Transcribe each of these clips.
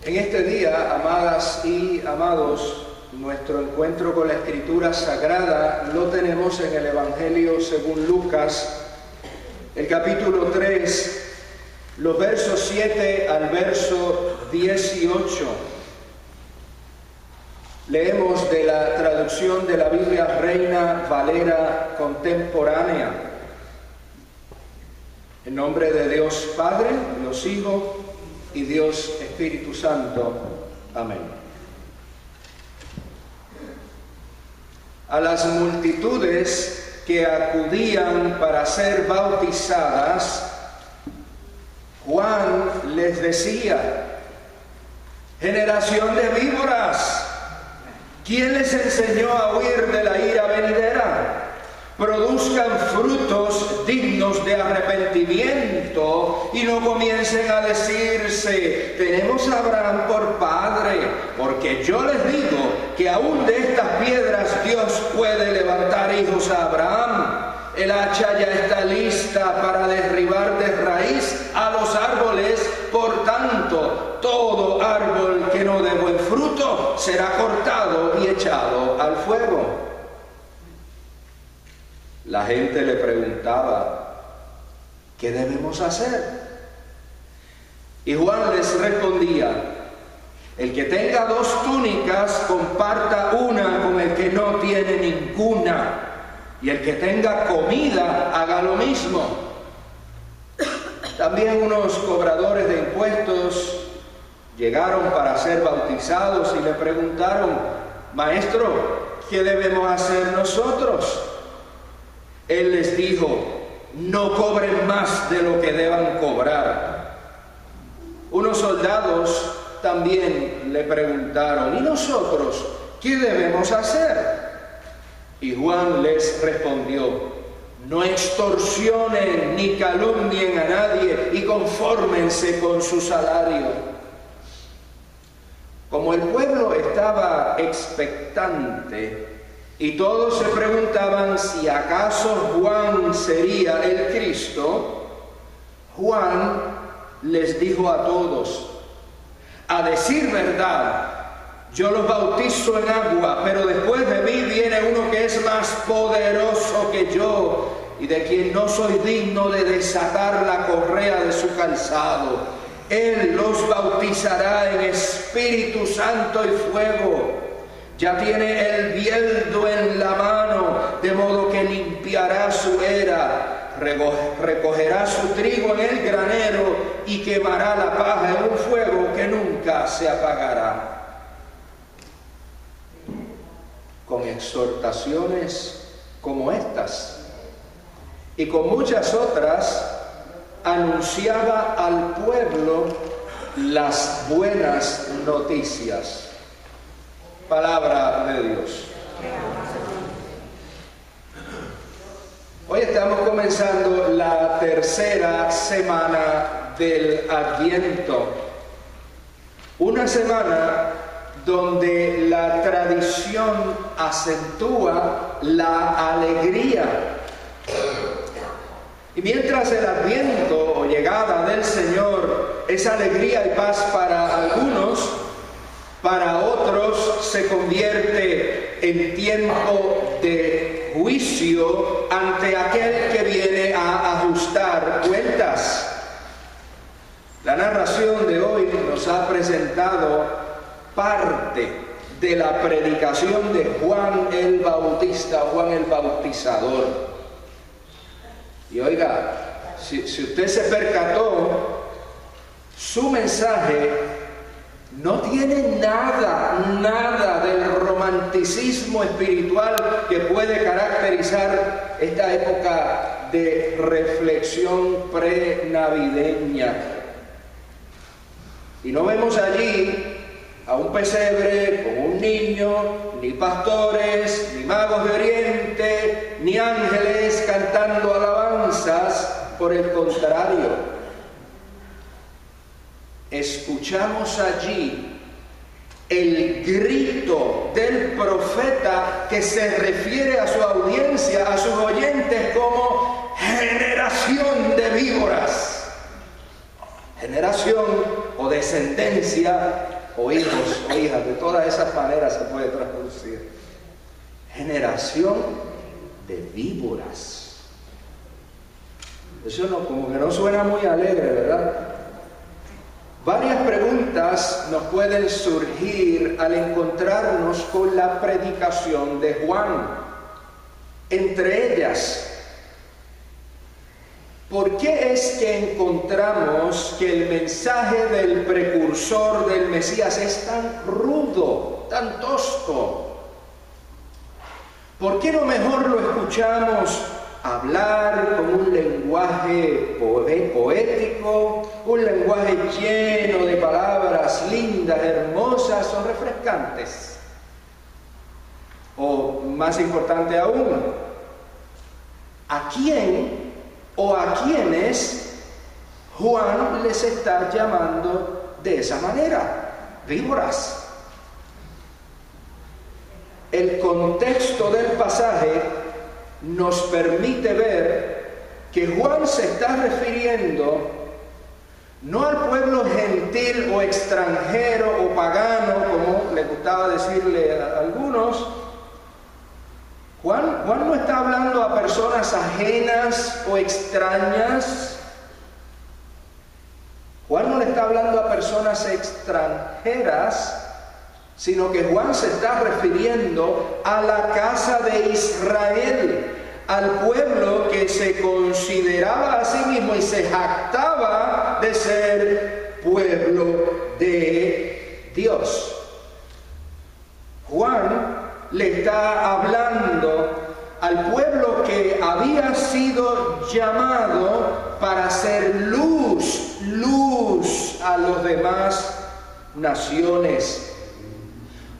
En este día, amadas y amados, nuestro encuentro con la Escritura Sagrada lo tenemos en el Evangelio según Lucas, el capítulo 3, los versos 7 al verso 18. Leemos de la traducción de la Biblia Reina Valera contemporánea. En nombre de Dios Padre, Dios Hijo y Dios Espíritu Santo. Amén. A las multitudes que acudían para ser bautizadas, Juan les decía: generación de víboras, ¿quién les enseñó a huir de la ira venidera? Produzcan frutos dignos de arrepentimiento y no comiencen a decirse: tenemos a Abraham por padre, porque yo les digo que aún de estas piedras Dios puede levantar hijos a Abraham. El hacha ya está lista para derribar de raíz a los árboles, por tanto, todo árbol que no dé buen fruto será cortado y echado al fuego. La gente le preguntaba: ¿qué debemos hacer? Y Juan les respondía: el que tenga 2 túnicas, comparta una con el que no tiene ninguna, y el que tenga comida, haga lo mismo. También unos cobradores de impuestos llegaron para ser bautizados y le preguntaron: Maestro, ¿qué debemos hacer nosotros? Él les dijo: no cobren más de lo que deban cobrar. Unos soldados también le preguntaron: ¿y nosotros qué debemos hacer? Y Juan les respondió: no extorsionen ni calumnien a nadie y confórmense con su salario. Como el pueblo estaba expectante y todos se preguntaban si acaso Juan sería el Cristo, Juan les dijo a todos: a decir verdad, yo los bautizo en agua, pero después de mí viene uno que es más poderoso que yo, y de quien no soy digno de desatar la correa de su calzado. Él los bautizará en Espíritu Santo y fuego. Ya tiene el bieldo en la mano, de modo que limpiará su era, recogerá su trigo en el granero y quemará la paja en un fuego que nunca se apagará. Con exhortaciones como estas y con muchas otras, anunciaba al pueblo las buenas noticias. Palabra de Dios. Hoy estamos comenzando la tercera semana del Adviento, una semana donde la tradición acentúa la alegría. Y mientras el Adviento o llegada del Señor es alegría y paz para algunos, para otros se convierte en tiempo de juicio ante aquel que viene a ajustar cuentas. La narración de hoy nos ha presentado parte de la predicación de Juan el Bautista, Juan el Bautizador. Y oiga, si usted se percató, su mensaje no tiene nada del romanticismo espiritual que puede caracterizar esta época de reflexión prenavideña. Y no vemos allí a un pesebre con un niño, ni pastores, ni magos de Oriente, ni ángeles cantando alabanzas. Por el contrario, escuchamos allí el grito del profeta que se refiere a su audiencia, a sus oyentes, como generación de víboras. Generación o descendencia o hijos o hijas, de todas esas maneras se puede traducir. Generación de víboras. Eso no, como que no suena muy alegre, ¿verdad? Varias preguntas nos pueden surgir al encontrarnos con la predicación de Juan. Entre ellas, ¿por qué es que encontramos que el mensaje del precursor del Mesías es tan rudo, tan tosco? ¿Por qué no mejor lo escuchamos hablar con un lenguaje poético, un lenguaje lleno de palabras lindas, hermosas o refrescantes? O más importante aún, ¿a quién o a quiénes Juan les está llamando de esa manera? Víboras. El contexto del pasaje nos permite ver que Juan se está refiriendo no al pueblo gentil o extranjero o pagano, como le gustaba decirle a algunos. Juan no está hablando a personas ajenas o extrañas. Juan no le está hablando a personas extranjeras, sino que Juan se está refiriendo a la casa de Israel, al pueblo que se consideraba a sí mismo y se jactaba de ser pueblo de Dios. Juan le está hablando al pueblo que había sido llamado para ser luz a los demás naciones.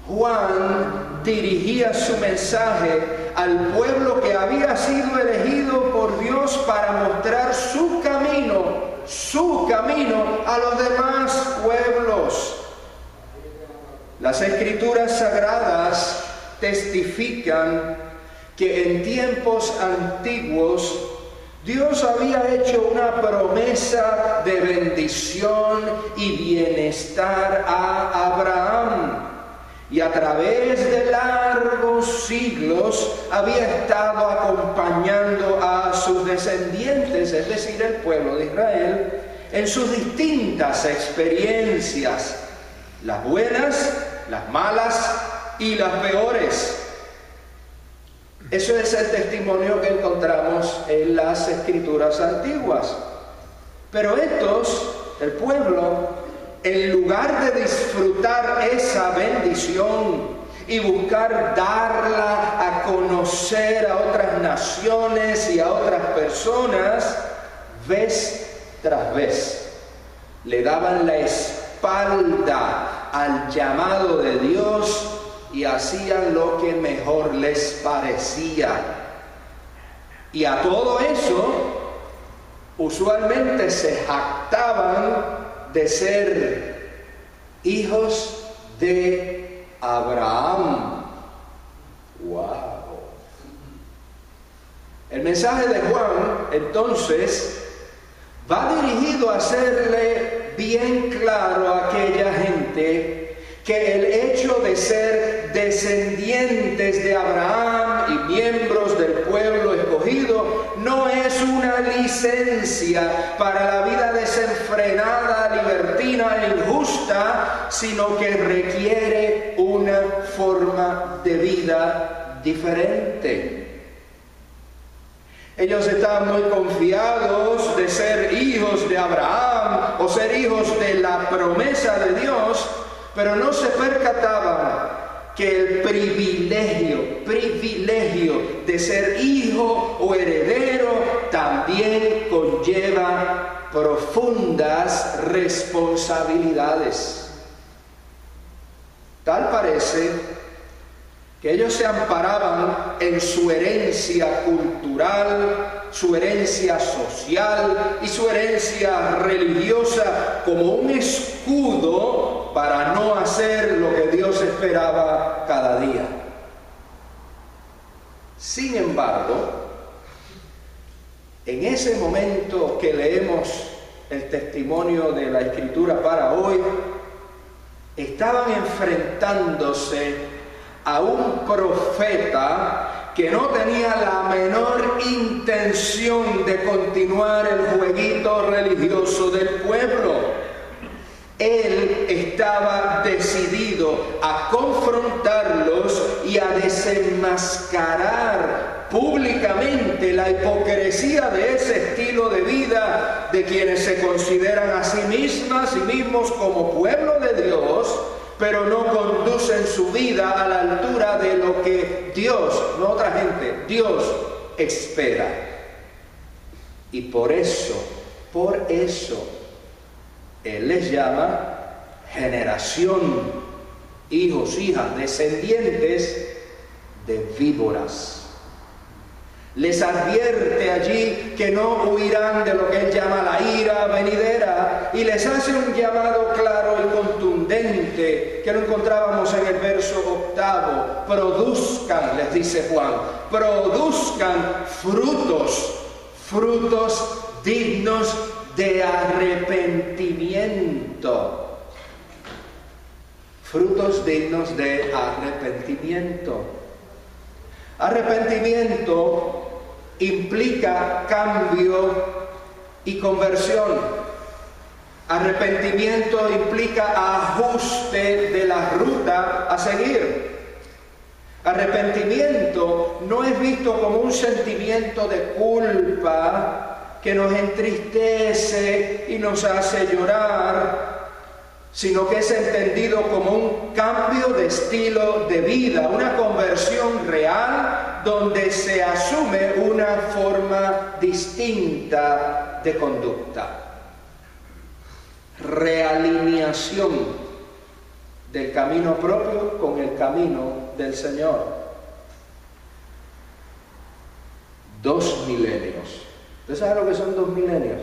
Juan dirigía su mensaje al pueblo que había sido elegido por Dios para mostrar su camino a los demás pueblos. Las Escrituras Sagradas testifican que en tiempos antiguos Dios había hecho una promesa de bendición y bienestar a Abraham. Y a través de largos siglos había estado acompañando a sus descendientes, es decir, el pueblo de Israel, en sus distintas experiencias, las buenas, las malas y las peores. Eso es el testimonio que encontramos en las Escrituras antiguas. Pero el pueblo, en lugar de disfrutar esa bendición y buscar darla a conocer a otras naciones y a otras personas, vez tras vez le daban la espalda al llamado de Dios y hacían lo que mejor les parecía. Y a todo eso, usualmente se jactaban de ser hijos de Abraham. ¡Wow! El mensaje de Juan, entonces, va dirigido a hacerle bien claro a aquella gente que el hecho de ser descendientes de Abraham y miembros del pueblo escogido no es una licencia para la vida desenfrenada, libertina e injusta, sino que requiere una forma de vida diferente. Ellos estaban muy confiados de ser hijos de Abraham o ser hijos de la promesa de Dios, pero no se percataban que el privilegio de ser hijo o heredero también conlleva profundas responsabilidades. Tal parece que ellos se amparaban en su herencia cultural, su herencia social y su herencia religiosa como un escudo para no hacer lo que Dios esperaba cada día. Sin embargo, en ese momento que leemos el testimonio de la Escritura para hoy, estaban enfrentándose a un profeta que no tenía la menor intención de continuar el jueguito religioso del pueblo. Él estaba decidido a confrontarlos y a desenmascarar públicamente la hipocresía de ese estilo de vida de quienes se consideran a sí mismos como pueblo de Dios, pero no conducen su vida a la altura de lo que Dios, no otra gente, Dios espera. Y por eso, Él les llama generación, hijos, hijas, descendientes de víboras. Les advierte allí que no huirán de lo que Él llama la ira venidera, y les hace un llamado claro y contundente que lo encontrábamos en el verso 8. Produzcan, les dice Juan, produzcan frutos dignos de arrepentimiento. Frutos dignos de arrepentimiento. Arrepentimiento implica cambio y conversión. Arrepentimiento implica ajuste de la ruta a seguir. Arrepentimiento no es visto como un sentimiento de culpa que nos entristece y nos hace llorar, sino que es entendido como un cambio de estilo de vida, una conversión real donde se asume una forma distinta de conducta. Realineación del camino propio con el camino del Señor. 2 milenios. ¿Usted sabe lo que son 2 milenios?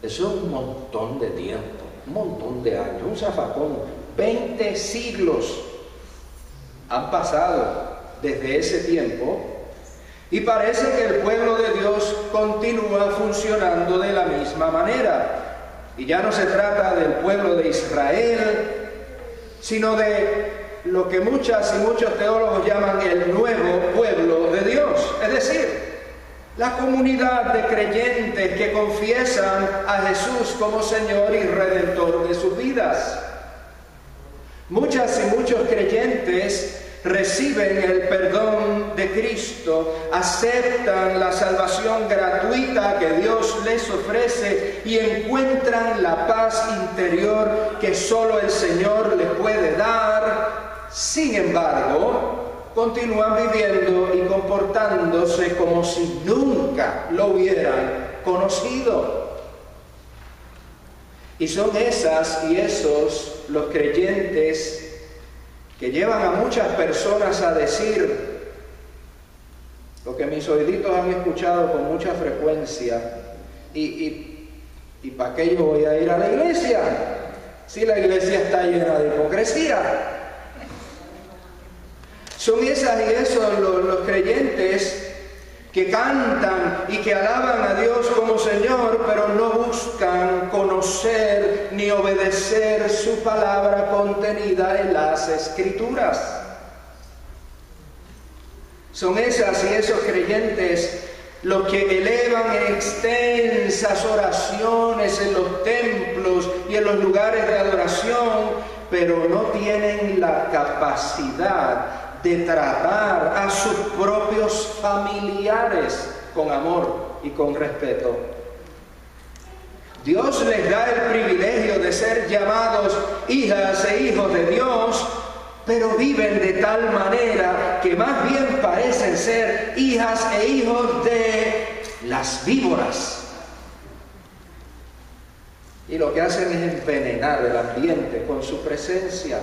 Eso es un montón de tiempo, un montón de años, un zafacón. 20 siglos han pasado desde ese tiempo y parece que el pueblo de Dios continúa funcionando de la misma manera. Y ya no se trata del pueblo de Israel, sino de lo que muchas y muchos teólogos llaman el nuevo pueblo de Dios, es decir, la comunidad de creyentes que confiesan a Jesús como Señor y Redentor de sus vidas. Muchas y muchos creyentes reciben el perdón de Cristo, aceptan la salvación gratuita que Dios les ofrece y encuentran la paz interior que solo el Señor les puede dar. Sin embargo, continúan viviendo y comportándose como si nunca lo hubieran conocido. Y son esas y esos los creyentes que llevan a muchas personas a decir lo que mis oíditos han escuchado con mucha frecuencia: ¿y para qué yo voy a ir a la iglesia si la iglesia está llena de hipocresía? Son esas y esos los creyentes que cantan y que alaban a Dios como Señor, pero no buscan conocer ni obedecer su palabra contenida en las Escrituras. Son esas y esos creyentes los que elevan extensas oraciones en los templos y en los lugares de adoración, pero no tienen la capacidad de tratar a sus propios familiares con amor y con respeto. Dios les da el privilegio de ser llamados hijas e hijos de Dios, pero viven de tal manera que más bien parecen ser hijas e hijos de las víboras. Y lo que hacen es envenenar el ambiente con su presencia.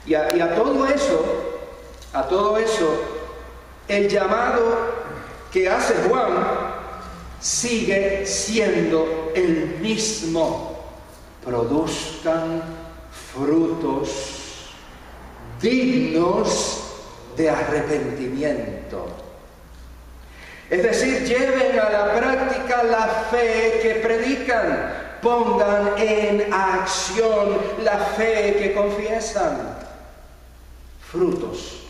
Y a todo eso, el llamado que hace Juan sigue siendo el mismo: produzcan frutos dignos de arrepentimiento. Es decir, lleven a la práctica la fe que predican, pongan en acción la fe que confiesan. Frutos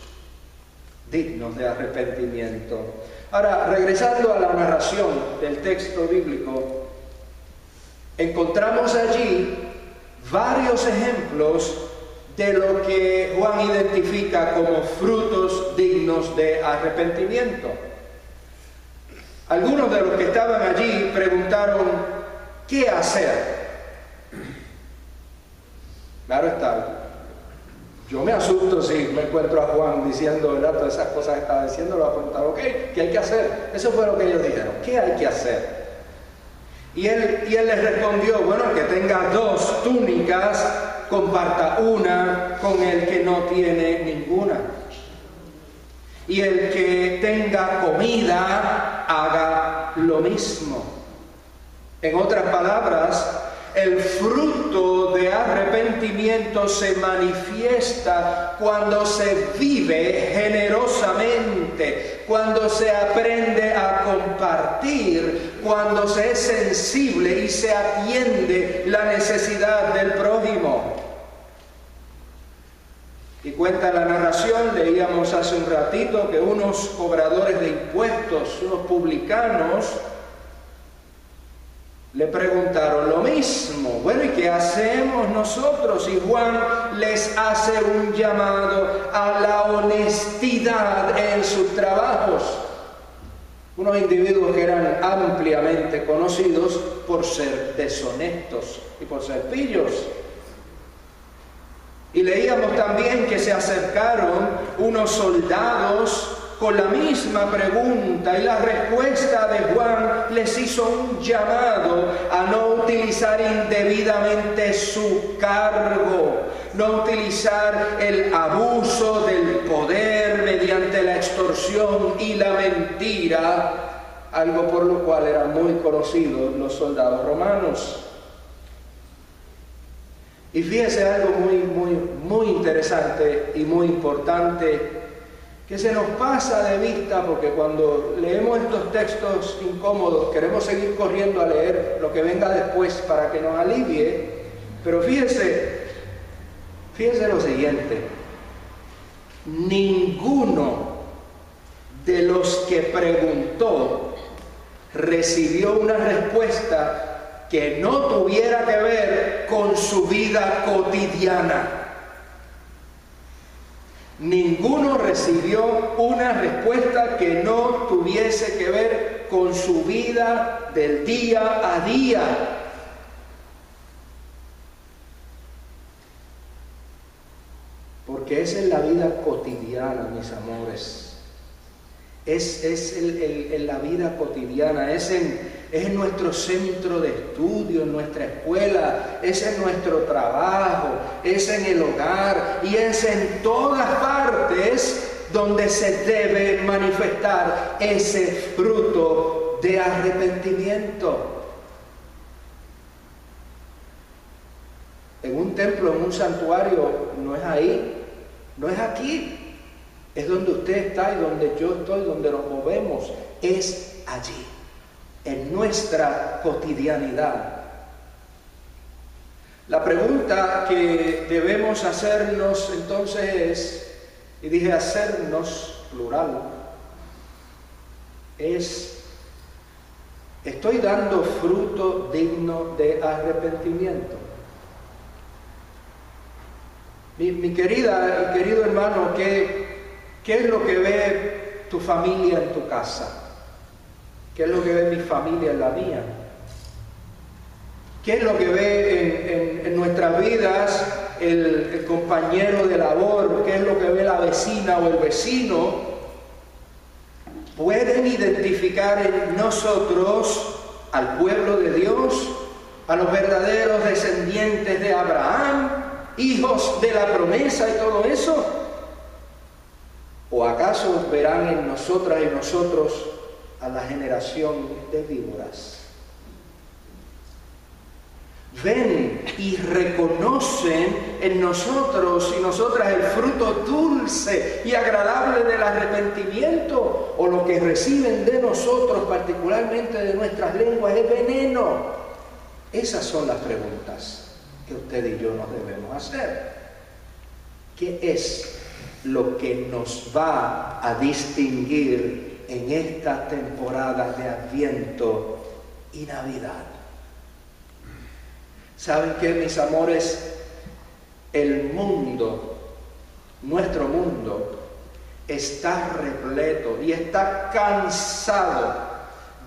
dignos de arrepentimiento. Ahora, regresando a la narración del texto bíblico, encontramos allí varios ejemplos de lo que Juan identifica como frutos dignos de arrepentimiento. Algunos de los que estaban allí preguntaron, ¿qué hacer? Claro está. Yo me asusto si me encuentro a Juan diciendo, ¿verdad?, todas esas cosas que estaba diciendo, lo va a preguntar, ok, ¿qué hay que hacer? Eso fue lo que ellos dijeron, ¿qué hay que hacer? Y él les respondió, bueno, el que tenga 2 túnicas, comparta una con el que no tiene ninguna. Y el que tenga comida, haga lo mismo. En otras palabras, el fruto de arrepentimiento se manifiesta cuando se vive generosamente, cuando se aprende a compartir, cuando se es sensible y se atiende la necesidad del prójimo. Y cuenta la narración, leíamos hace un ratito, que unos cobradores de impuestos, unos publicanos, le preguntaron lo mismo. Bueno, ¿y qué hacemos nosotros? Y Juan les hace un llamado a la honestidad en sus trabajos. Unos individuos que eran ampliamente conocidos por ser deshonestos y por ser pillos. Y leíamos también que se acercaron unos soldados con la misma pregunta, y la respuesta de Juan les hizo un llamado a no utilizar indebidamente su cargo, no utilizar el abuso del poder mediante la extorsión y la mentira, algo por lo cual eran muy conocidos los soldados romanos. Y fíjense algo muy interesante y muy importante que se nos pasa de vista, porque cuando leemos estos textos incómodos queremos seguir corriendo a leer lo que venga después para que nos alivie. Pero fíjense lo siguiente: ninguno de los que preguntó recibió una respuesta que no tuviera que ver con su vida cotidiana. Ninguno recibió una respuesta que no tuviese que ver con su vida del día a día. Porque esa es la vida cotidiana, mis amores. Es la vida cotidiana, es en nuestro centro de estudio, en nuestra escuela, es en nuestro trabajo, es en el hogar y es en todas partes donde se debe manifestar ese fruto de arrepentimiento. En un templo, en un santuario, no es ahí, no es aquí. Es donde usted está y donde yo estoy, donde nos movemos, es allí, en nuestra cotidianidad. La pregunta que debemos hacernos entonces es, y dije hacernos, plural, es, ¿estoy dando fruto digno de arrepentimiento? Mi querida y querido hermano, ¿qué es lo que ve tu familia en tu casa? ¿Qué es lo que ve mi familia en la mía? ¿Qué es lo que ve en nuestras vidas el compañero de labor? ¿Qué es lo que ve la vecina o el vecino? ¿Pueden identificar en nosotros al pueblo de Dios, a los verdaderos descendientes de Abraham, hijos de la promesa y todo eso? ¿O acaso verán en nosotras y nosotros a la generación de víboras? ven y reconocen en nosotros y nosotras el fruto dulce y agradable del arrepentimiento, o lo que reciben de nosotros, particularmente de nuestras lenguas, es veneno. Esas son las preguntas que usted y yo nos debemos hacer. ¿Qué es lo que nos va a distinguir en esta temporada de Adviento y Navidad? ¿Saben qué, mis amores? El mundo, nuestro mundo, está repleto y está cansado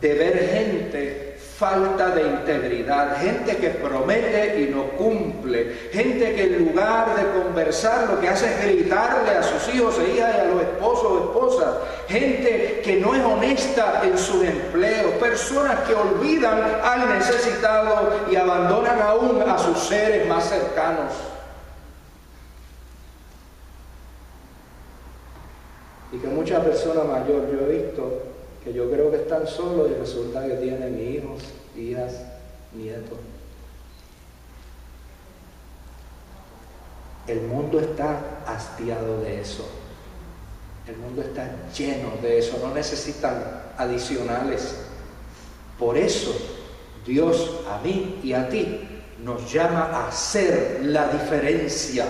de ver gente falta de integridad, gente que promete y no cumple, gente que en lugar de conversar lo que hace es gritarle a sus hijos e hijas y a los esposos o esposas, gente que no es honesta en sus empleos, personas que olvidan al necesitado y abandonan aún a sus seres más cercanos. Y que muchas personas mayores, yo he visto que yo creo que están solos y resulta que tienen hijos, hijas, nietos. El mundo está hastiado de eso. El mundo está lleno de eso. No necesitan adicionales. Por eso Dios a mí y a ti nos llama a hacer la diferencia.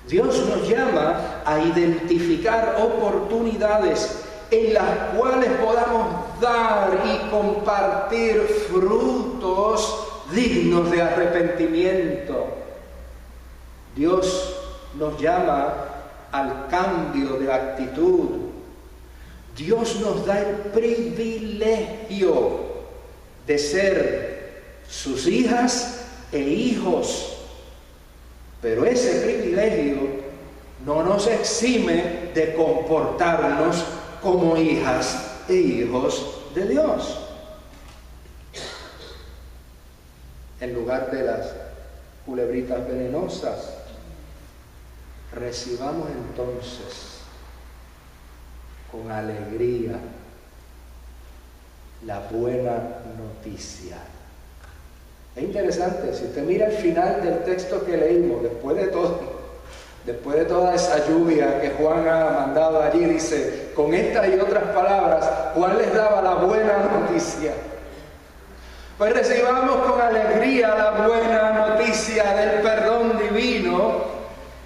Dios nos llama a identificar oportunidades en las cuales podamos dar y compartir frutos dignos de arrepentimiento. Dios nos llama al cambio de actitud. Dios nos da el privilegio de ser sus hijas e hijos. Pero ese privilegio no nos exime de comportarnos como hijas e hijos de Dios. En lugar de las culebritas venenosas, recibamos entonces con alegría la buena noticia. Es interesante, si usted mira el final del texto que leímos, después de toda esa lluvia que Juan ha mandado allí, dice, con estas y otras palabras, Juan les daba la buena noticia. Pues recibamos con alegría la buena noticia del perdón divino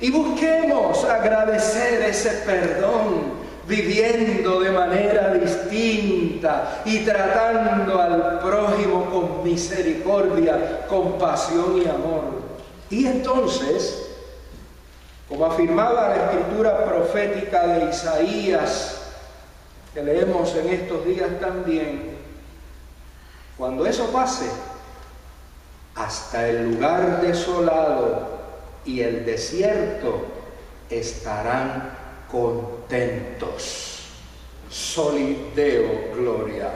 y busquemos agradecer ese perdón, viviendo de manera distinta y tratando al prójimo con misericordia, compasión y amor. Y entonces, como afirmaba la escritura profética de Isaías, que leemos en estos días también, cuando eso pase, hasta el lugar desolado y el desierto estarán contentos. Soli Deo Gloria.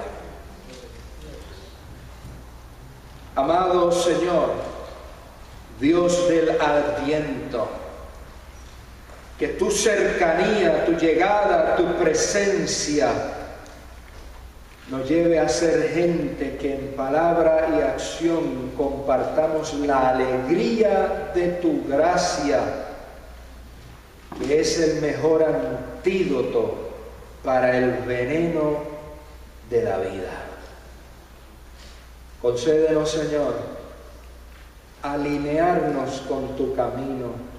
Amado Señor, Dios del Adviento, que tu cercanía, tu llegada, tu presencia nos lleve a ser gente que en palabra y acción compartamos la alegría de tu gracia, que es el mejor antídoto para el veneno de la vida. Concédenos, Señor, alinearnos con tu camino,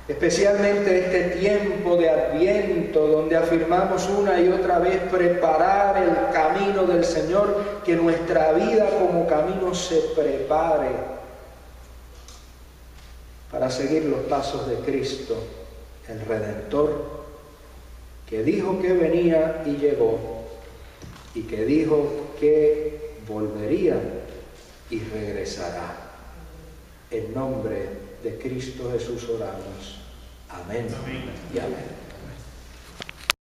especialmente este tiempo de Adviento, donde afirmamos una y otra vez preparar el camino del Señor, que nuestra vida como camino se prepare para seguir los pasos de Cristo, el Redentor, que dijo que venía y llegó, y que dijo que volvería y regresará. En nombre de Cristo Jesús oramos. Amén. Amén. Y amén.